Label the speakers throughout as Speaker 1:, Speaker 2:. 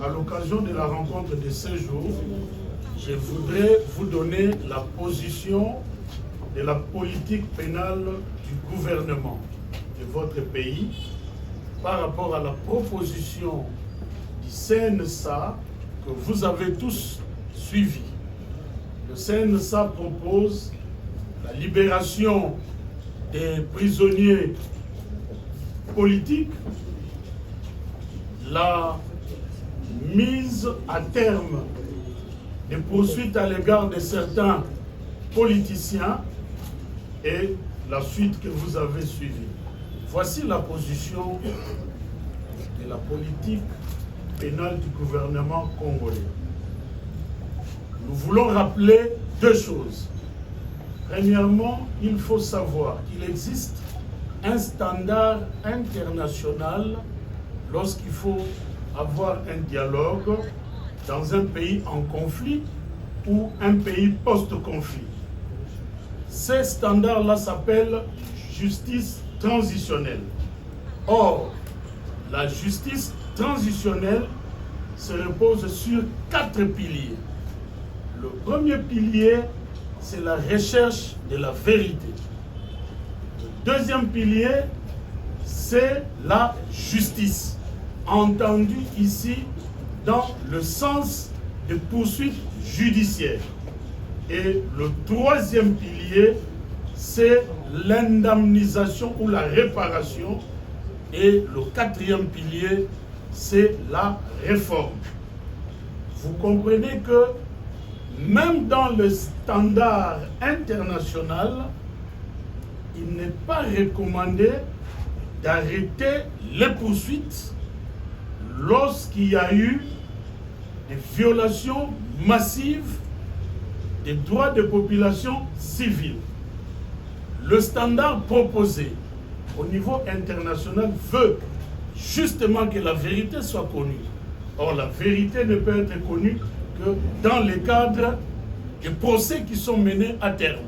Speaker 1: à l'occasion de la rencontre de ce jour, je voudrais vous donner la position de la politique pénale du gouvernement de votre pays par rapport à la proposition du CNSA que vous avez tous suivi. Le CNSA propose la libération des prisonniers politiques, la mise à terme des poursuites à l'égard de certains politiciens et la suite que vous avez suivie. Voici la position de la politique pénale du gouvernement congolais. Nous voulons rappeler deux choses. Premièrement, il faut savoir qu'il existe un standard international lorsqu'il faut avoir un dialogue dans un pays en conflit ou un pays post-conflit. Ce standard-là s'appelle justice transitionnelle. Or, la justice transitionnelle se repose sur 4 piliers. Le premier pilier, c'est la recherche de la vérité. Le deuxième pilier, c'est la justice, entendue ici dans le sens de poursuites judiciaires. Et le troisième pilier, c'est l'indemnisation ou la réparation. Et le quatrième pilier, c'est la réforme. Vous comprenez que même dans le standard international, il n'est pas recommandé d'arrêter les poursuites lorsqu'il y a eu des violations massives des droits des populations civiles. Le standard proposé au niveau international veut justement que la vérité soit connue. Or, la vérité ne peut être connue que dans le cadre des procès qui sont menés à terme.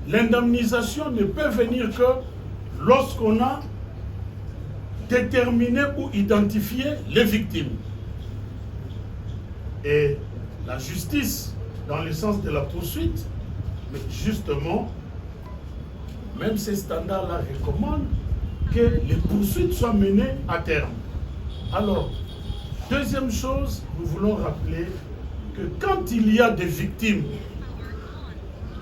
Speaker 1: L'indemnisation ne peut venir que lorsqu'on a déterminé ou identifié les victimes. Et la justice, dans le sens de la poursuite, mais justement, même ces standards-là recommandent que les poursuites soient menées à terme. Alors, deuxième chose, nous voulons rappeler que quand il y a des victimes,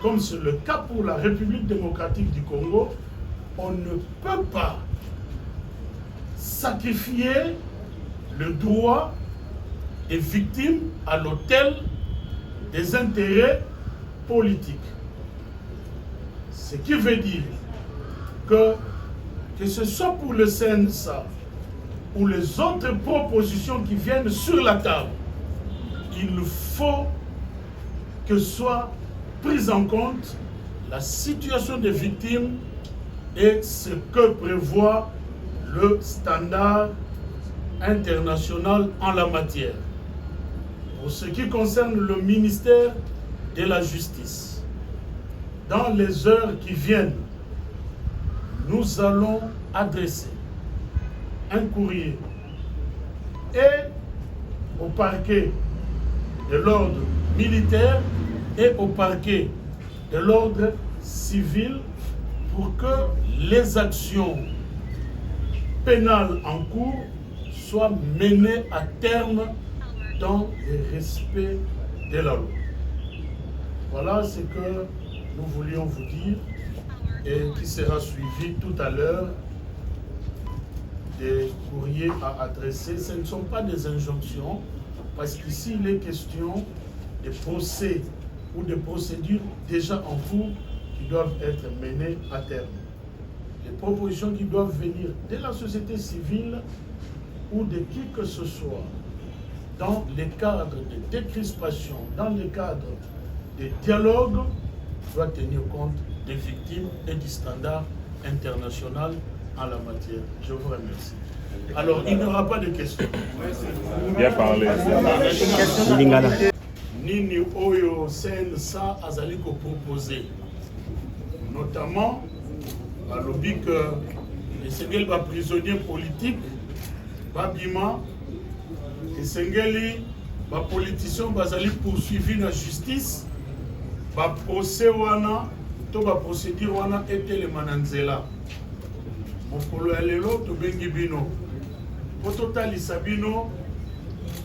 Speaker 1: comme c'est le cas pour la République démocratique du Congo, on ne peut pas sacrifier le droit des victimes à l'autel des intérêts politiques. Ce qui veut dire que ce soit pour le CNSA ou les autres propositions qui viennent sur la table, il faut que soit prise en compte la situation des victimes et ce que prévoit le standard international en la matière. Pour ce qui concerne le ministère de la Justice, dans les heures qui viennent, nous allons adresser un courrier et au parquet de l'ordre militaire et au parquet de l'ordre civil pour que les actions pénales en cours soient menées à terme dans le respect de la loi. Voilà ce que nous voulions vous dire et qui sera suivi tout à l'heure des courriers à adresser. Ce ne sont pas des injonctions, parce qu'ici il est question de procès ou de procédures déjà en cours qui doivent être menées à terme. Les propositions qui doivent venir de la société civile ou de qui que ce soit, dans les cadres de décrispation, dans les cadres de dialogue, doit tenir compte des victimes et du standard international en la matière. Je vous remercie. Alors, il n'y aura pas de questions.
Speaker 2: Bien parlé.
Speaker 1: Nini Oyo CNSA azali ko proposer, notamment à l'objet que les prisonniers politiques, Babima, esengeli bapoliticien bazali poursuivi na justice baprocès wana to baprocédure wana etelema na nzela. Mokolo ya lelo tobengi bino po totalisa bino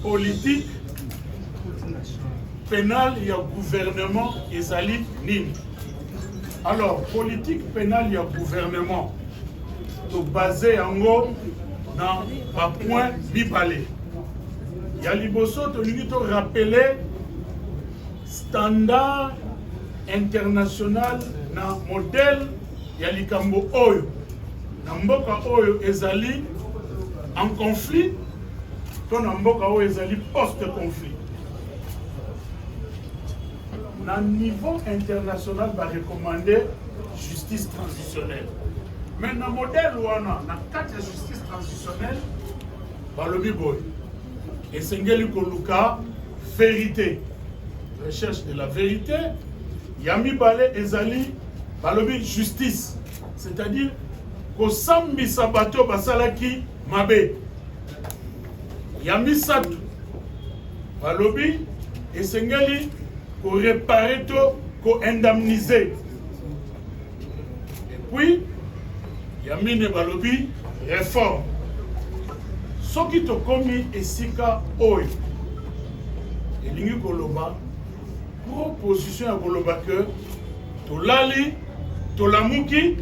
Speaker 1: politique pénale ya gouvernement ezali nini. Alors politique pénale ya gouvernement to basé yango na ba point mibale. Ya liboso tolingi to rappeler standard international na modèle ya likambo oyo na mboka oyo ezali en conflit to na mboka oyo ezali post-conflit. Na niveau international va recommander justice transitionnelle. Mais na modèle wana na quatre justice transitionnelle balobi boy esengeli koluka vérité, recherche de la vérité. Yami bale ezali balobi justice, c'est-à-dire kosambisa bato basalaki mabe. Yami satu balobi esengeli ko réparer to ko indemniser. Et puis yami ne balobi réforme. Soki to komi esika oyo elingi koloba proposition ya koloba que tolali tolamuki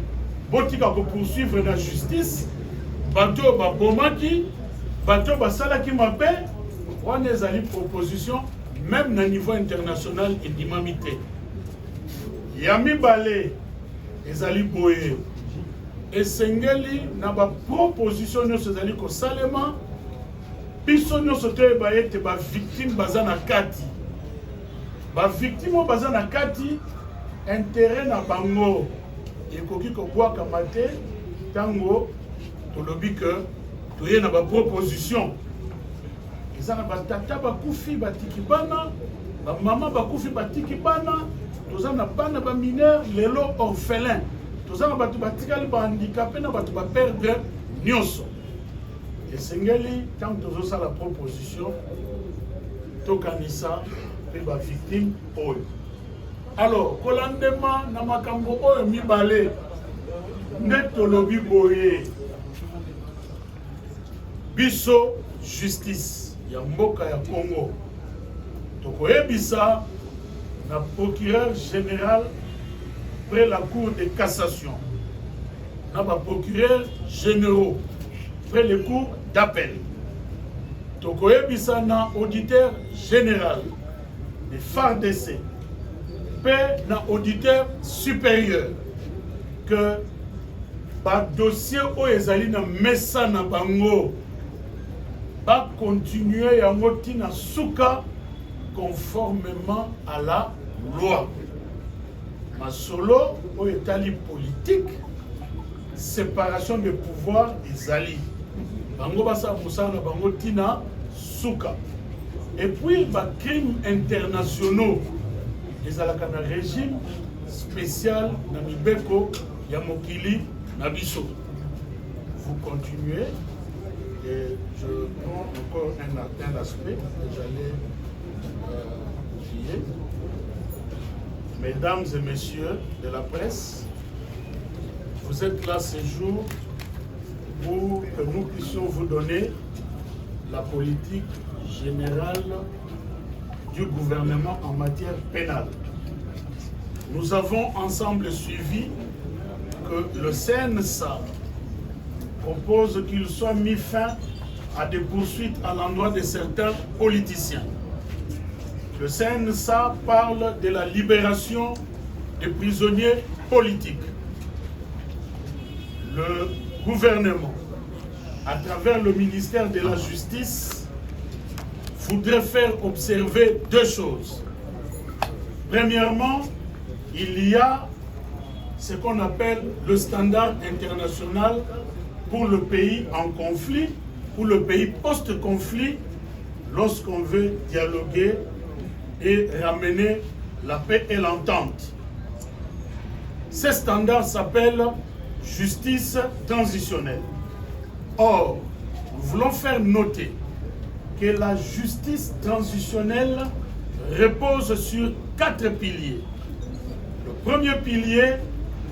Speaker 1: botika ko poursuivre na justice bato babomaki bato basalaki mabe wana ezali proposition même na niveau international endimami te. Ya mibale ezali boye esengeli na ba proposition nyonso ezali kosalema biso nyonso toyeba ete ba victime baza na kati. Ba victime baza na kati intérêt na bango ekoki kobwakama te ntango tolobi ke toye na ba proposition. Eza na batata bakufi batiki bana, bamama bakufi batiki bana, toza na bana ba mineur lelo orphelin, toza na bato batikali ba handicapé na bato ba perdre nyonso. Esengeli ntango tozosala proposition tokanisa pe ba victime oyo. Alors kolandema na makambo oyo mibale nde tolobi boye biso justice ya mboka ya Congo tokoyebisa na procureur général près la cour de cassation na ba procureurs généraux près les cours d'appel tokoyebisa na auditeur général de FARDC pe na auditeur supérieur que ba dossier oyo ezali na mesa na bango va continuer à na suka conformément à la loi. Ma solo au étali politique, séparation des pouvoirs ezali. Bango basa musana bango tina suka. Et puis ba crimes internationaux ezalaka na régime spécial na mibeko ya mokili na biso. Vous continuez. Et je prends encore un aspect que j'allais oublier. Mesdames et messieurs de la presse, vous êtes là ce jour pour que nous puissions vous donner la politique générale du gouvernement en matière pénale. Nous avons ensemble suivi que le CNSA propose qu'il soit mis fin à des poursuites à l'endroit de certains politiciens. Le CNSA parle de la libération des prisonniers politiques. Le gouvernement, à travers le ministère de la Justice, voudrait faire observer deux choses. Premièrement, il y a ce qu'on appelle le standard international pour le pays en conflit ou le pays post-conflit lorsqu'on veut dialoguer et ramener la paix et l'entente. Ce standard s'appelle justice transitionnelle. Or, nous voulons faire noter que la justice transitionnelle repose sur 4 piliers. Le premier pilier,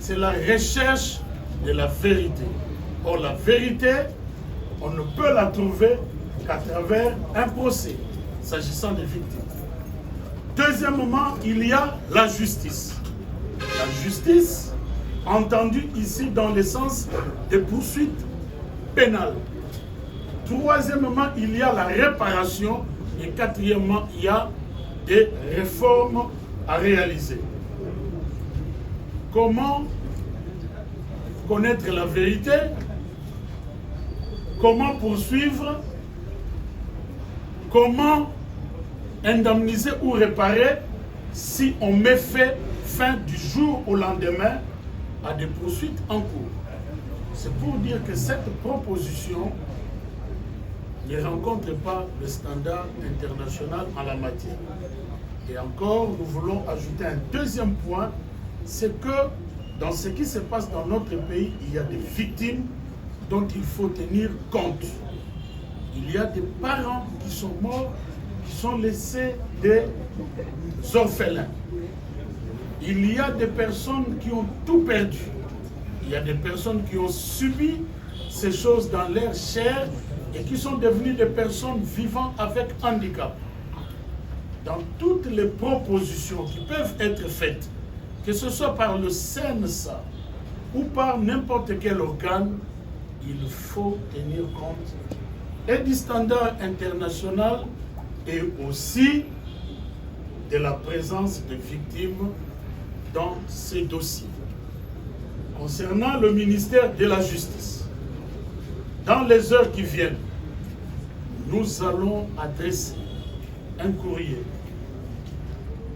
Speaker 1: c'est la recherche de la vérité. Or, la vérité, on ne peut la trouver qu'à travers un procès, s'agissant des victimes. Deuxièmement, il y a la justice. La justice, entendue ici dans le sens des poursuites pénales. Troisièmement, il y a la réparation. Et quatrièmement, il y a des réformes à réaliser. Comment connaître la vérité? Comment poursuivre? Comment indemniser ou réparer si on met fin du jour au lendemain à des poursuites en cours? C'est pour dire que cette proposition ne rencontre pas le standard international en la matière. Et encore, nous voulons ajouter un deuxième point, c'est que dans ce qui se passe dans notre pays, il y a des victimes dont il faut tenir compte. Il y a des parents qui sont morts, qui sont laissés des orphelins. Il y a des personnes qui ont tout perdu. Il y a des personnes qui ont subi ces choses dans leur chair et qui sont devenues des personnes vivant avec handicap. Dans toutes les propositions qui peuvent être faites, que ce soit par le CNSA ou par n'importe quel organe, il faut tenir compte et du standard international et aussi de la présence de victimes dans ces dossiers. Concernant le ministère de la Justice, dans les heures qui viennent, nous allons adresser un courrier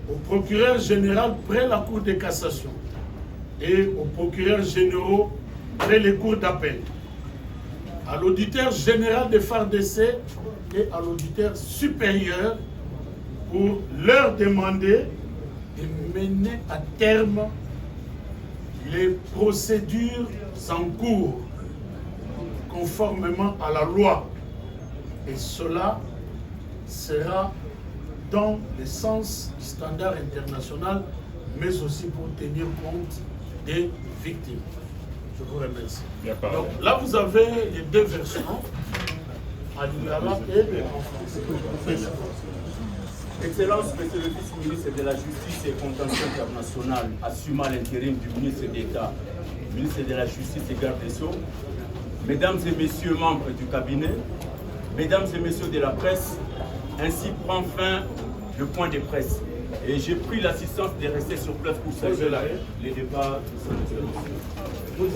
Speaker 1: au procureur général près la Cour de cassation et aux procureurs généraux près les cours d'appel, à l'auditeur général des FARDC et à l'auditeur supérieur pour leur demander de mener à terme les procédures en cours conformément à la loi. Et cela sera dans le sens du standard international, mais aussi pour tenir compte des victimes. Je vous remercie. Donc là, vous avez les deux versions, en lingala et en français.
Speaker 3: Excellence, Monsieur le vice-ministre de la Justice et Contentieux international, assumant l'intérim du ministre d'État, ministre de la Justice et Garde des Sceaux, Mesdames et Messieurs membres du cabinet, Mesdames et Messieurs de la presse, ainsi prend fin le point de presse. Et j'ai pris l'assistance de rester sur place pour saluer les débats de